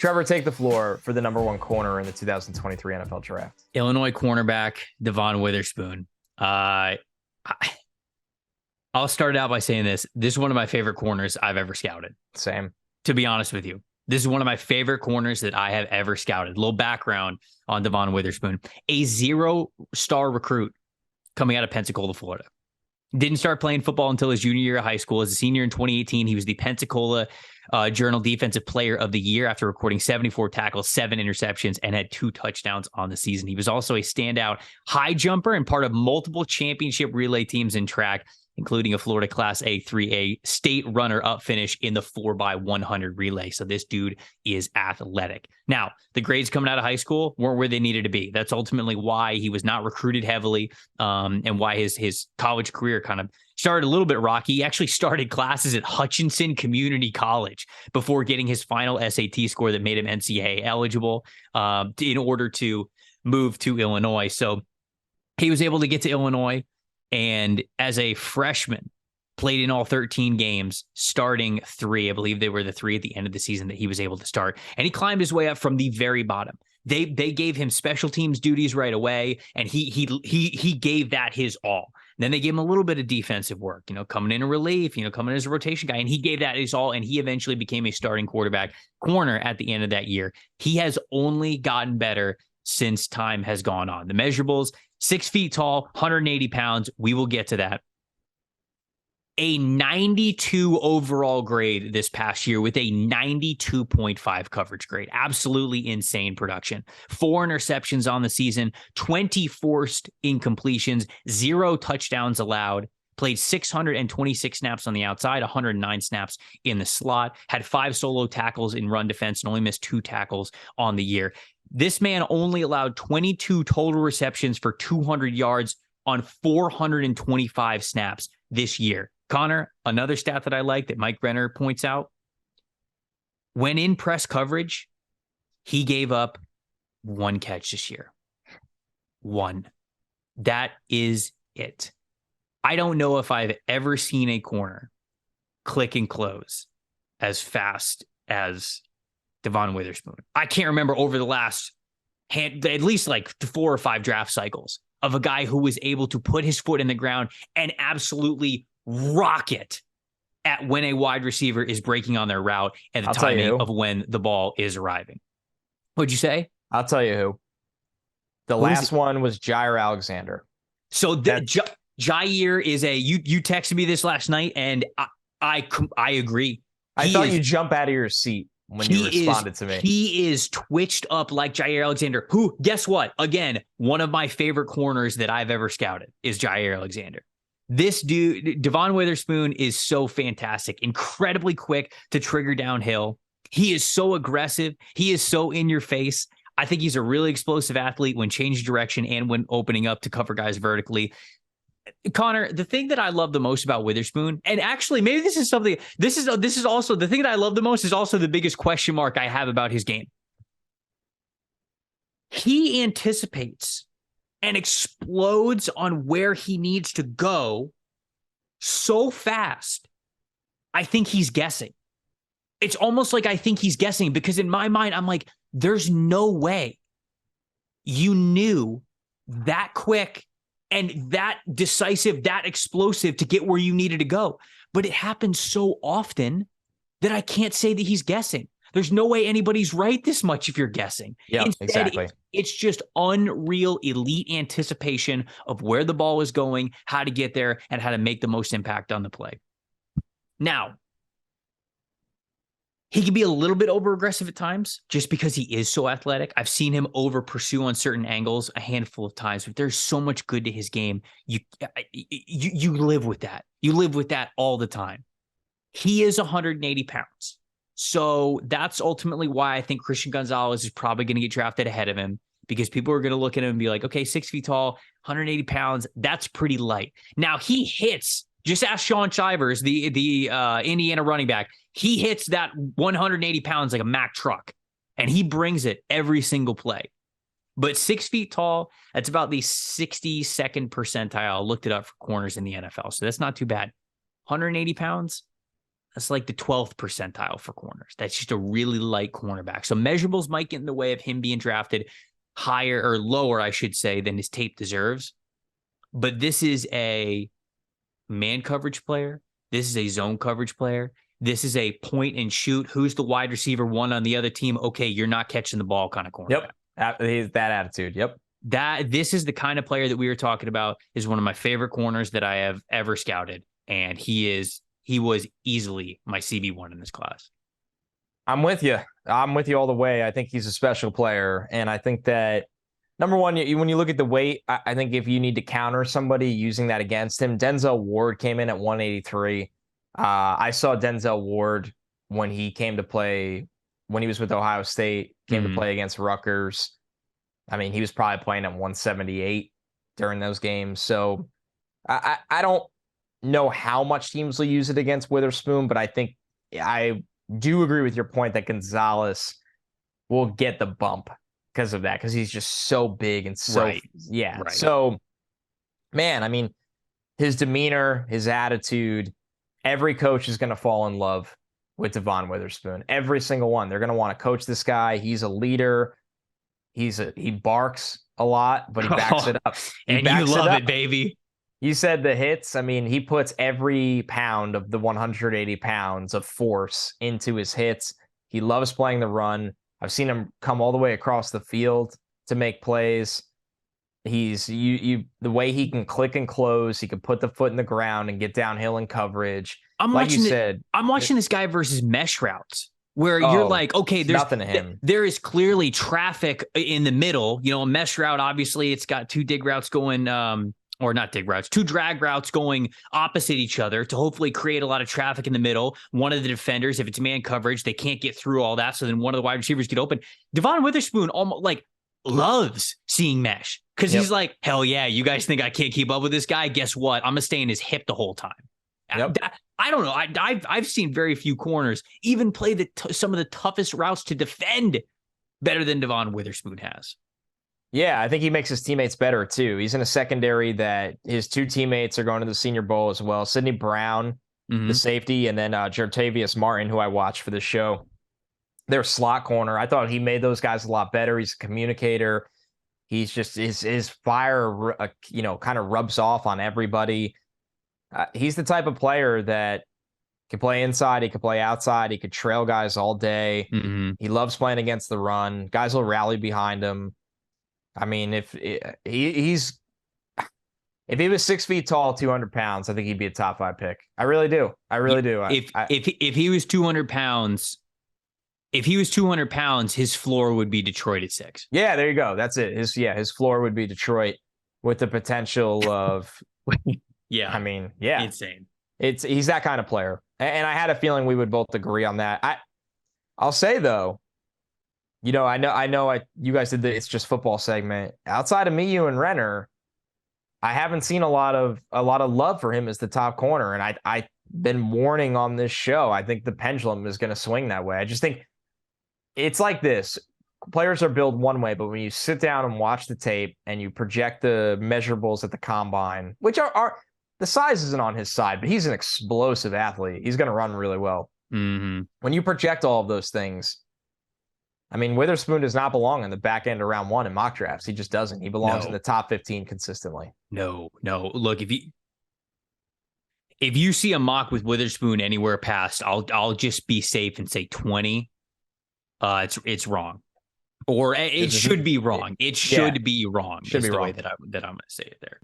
Trevor, take the floor for the number one corner in the 2023 NFL Draft. Illinois cornerback Devon Witherspoon. I'll start out by saying this. This is one of my favorite corners I've ever scouted. Same. To be honest with you, this is one of my favorite corners that I have ever scouted. A little background on Devon Witherspoon. A 0-star recruit coming out of Pensacola, Florida. Didn't start playing football until his junior year of high school. As a senior in 2018, he was the Pensacola Journal Defensive Player of the Year after recording 74 tackles, 7 interceptions, and had 2 touchdowns on the season. He was also a standout high jumper and part of multiple championship relay teams in track, including a Florida Class A 3A state runner-up finish in the 4x100 relay. So this dude is athletic. Now, the grades coming out of high school weren't where they needed to be. That's ultimately why he was not recruited heavily, and why his college career kind of started a little bit rocky. He actually started classes at Hutchinson Community College before getting his final SAT score that made him NCAA eligible in order to move to Illinois. So he was able to get to Illinois, and as a freshman, played in all 13 games, starting 3. I believe they were the 3 at the end of the season that he was able to start. And he climbed his way up from the very bottom. They gave him special teams duties right away, and he gave that his all. Then they gave him a little bit of defensive work, coming in relief, coming in as a rotation guy, and he gave that his all, and he eventually became a starting corner at the end of that year. He has only gotten better since time has gone on. The measurables, 6 feet tall, 180 pounds. We will get to that. A 92 overall grade this past year with a 92.5 coverage grade. Absolutely insane production. 4 interceptions on the season, 20 forced incompletions, 0 touchdowns allowed. Played 626 snaps on the outside, 109 snaps in the slot, had 5 solo tackles in run defense, and only missed 2 tackles on the year. This man only allowed 22 total receptions for 200 yards on 425 snaps this year. Connor, another stat that I like that Mike Brenner points out, when in press coverage, he gave up 1 catch this year. 1. That is it. I don't know if I've ever seen a corner click and close as fast as Devon Witherspoon. I can't remember over the last at least like 4 or 5 draft cycles of a guy who was able to put his foot in the ground and absolutely rocket at when a wide receiver is breaking on their route and the timing of when the ball is arriving. What'd you say? I'll tell you who. The last one was Jair Alexander. So Jair is you texted me this last night, and I agree. I thought you'd jump out of your seat when you responded to me. He is twitched up like Jair Alexander, who, guess what? Again, one of my favorite corners that I've ever scouted is Jair Alexander. This dude, Devon Witherspoon, is so fantastic, incredibly quick to trigger downhill. He is so aggressive. He is so in your face. I think he's a really explosive athlete when changing direction and when opening up to cover guys vertically. Connor, the thing that I love the most about Witherspoon, and actually maybe this is also the thing that I love the most, is also the biggest question mark I have about his game. He anticipates and explodes on where he needs to go so fast. I think he's guessing. It's almost like I think he's guessing, because in my mind, I'm like, there's no way you knew that quick and that decisive, that explosive to get where you needed to go. But it happens so often that I can't say that he's guessing. There's no way anybody's right this much if you're guessing. Yeah, exactly. It's just unreal elite anticipation of where the ball is going, how to get there, and how to make the most impact on the play. Now, he can be a little bit over-aggressive at times just because he is so athletic. I've seen him over-pursue on certain angles a handful of times, but there's so much good to his game. You live with that. You live with that all the time. He is 180 pounds. So that's ultimately why I think Christian Gonzalez is probably going to get drafted ahead of him, because people are going to look at him and be like, okay, 6 feet tall, 180 pounds. That's pretty light. Now he hits, just ask Sean Shivers, the Indiana running back. He hits that 180 pounds like a Mack truck, and he brings it every single play. But 6 feet tall, that's about the 62nd percentile. I looked it up for corners in the NFL, so that's not too bad. 180 pounds, that's like the 12th percentile for corners. That's just a really light cornerback. So measurables might get in the way of him being drafted higher or lower, I should say, than his tape deserves. But this is a man coverage player. This is a zone coverage player. This is a point and shoot. Who's the wide receiver one on the other team? Okay, you're not catching the ball kind of cornerback. Yep, that attitude. Yep. This is the kind of player that we were talking about. Is one of my favorite corners that I have ever scouted, and he was easily my CB1 in this class. I'm with you. I'm with you all the way. I think he's a special player, and I think that number one, when you look at the weight, I think if you need to counter somebody using that against him, Denzel Ward came in at 183. I saw Denzel Ward when he came to play, when he was with Ohio State, came to play against Rutgers. I mean, he was probably playing at 178 during those games. So I don't know how much teams will use it against Witherspoon, but I think I do agree with your point that Gonzalez will get the bump because of that, because he's just so big and so, Right. So, man, I mean, his demeanor, his attitude, every coach is going to fall in love with Devon Witherspoon. Every single one. They're going to want to coach this guy. He's a leader. He barks a lot, but he backs it up. And you love it, baby. You said the hits. I mean, he puts every pound of the 180 pounds of force into his hits. He loves playing the run. I've seen him come all the way across the field to make plays. He's the way he can click and close. He can put the foot in the ground and get downhill in coverage. I'm watching this guy versus mesh routes where you're like, okay, there's nothing to him. There is clearly traffic in the middle. You know, a mesh route, obviously, it's got two dig routes going, or not dig routes, two drag routes going opposite each other to hopefully create a lot of traffic in the middle. One of the defenders, if it's man coverage, they can't get through all that. So then one of the wide receivers get open. Devon Witherspoon almost like loves seeing mesh because he's like, hell yeah, you guys think I can't keep up with this guy? Guess what? I'm gonna stay in his hip the whole time. I don't know. I've seen very few corners even play some of the toughest routes to defend better than Devon Witherspoon has. Yeah, I think he makes his teammates better too. He's in a secondary that his two teammates are going to the Senior Bowl as well. Sidney Brown, the safety, and then Jartavius Martin, who I watched for the show. Their slot corner. I thought he made those guys a lot better. He's a communicator. He's just his fire, kind of rubs off on everybody. He's the type of player that can play inside. He can play outside. He could trail guys all day. He loves playing against the run. Guys will rally behind him. I mean, if he was 6 feet tall, 200 pounds, I think he'd be a top 5 pick. I really do. If he was 200 pounds, his floor would be Detroit at 6. Yeah, there you go. That's it. His floor would be Detroit with the potential of. Yeah. I mean, yeah. Insane. He's that kind of player. And I had a feeling we would both agree on that. I'll say though, I know you guys did the It's Just Football segment. Outside of me, you and Renner, I haven't seen a lot of love for him as the top corner. And I've been warning on this show. I think the pendulum is going to swing that way. I just think it's like this. Players are built one way, but when you sit down and watch the tape and you project the measurables at the combine, which are the size isn't on his side, but he's an explosive athlete. He's going to run really well. When you project all of those things, I mean, Witherspoon does not belong in the back end of round 1 in mock drafts. He just doesn't. He belongs in the top 15 consistently. No. Look, if you see a mock with Witherspoon anywhere past, I'll just be safe and say 20. It's wrong. Or it should be wrong. It should be wrong. Should be the way that I'm going to say it there.